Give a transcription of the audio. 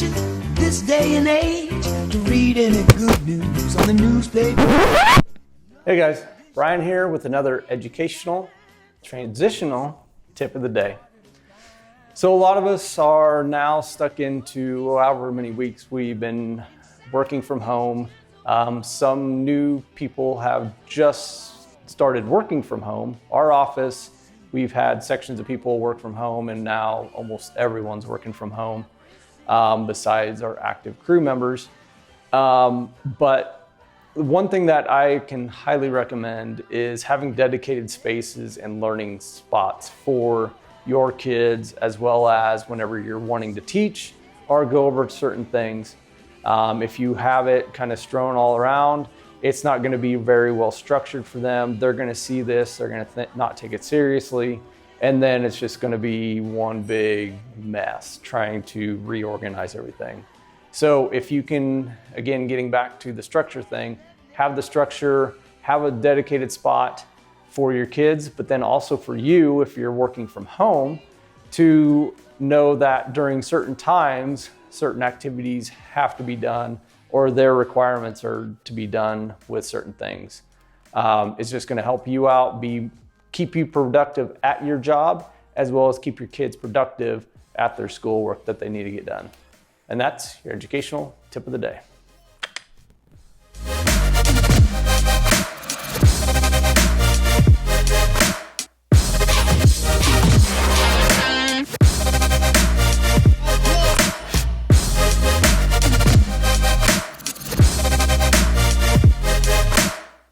sufficient this day and age to read any good news on the newspaper. Hey guys, Brian here with another educational, transitional tip of the day. So a lot of us are now stuck into however many weeks we've been working from home. Some new people have just started working from home. Our office, we've had sections of people work from home, and now almost everyone's working from home, besides our active crew members. But one thing that I can highly recommend is having dedicated spaces and learning spots for your kids, as well as whenever you're wanting to teach or go over certain things. If you have it kind of strewn all around, it's not going to be very well structured for them. They're going to see this, they're going to not take it seriously, and then it's just going to be one big mess trying to reorganize everything. So if you can, again, getting back to the structure thing, have the structure, have a dedicated spot for your kids, but then also for you, if you're working from home, to know that during certain times, certain activities have to be done, or their requirements are to be done with certain things. It's just going to help you out, keep you productive at your job, as well as keep your kids productive at their schoolwork that they need to get done. And that's your educational tip of the day.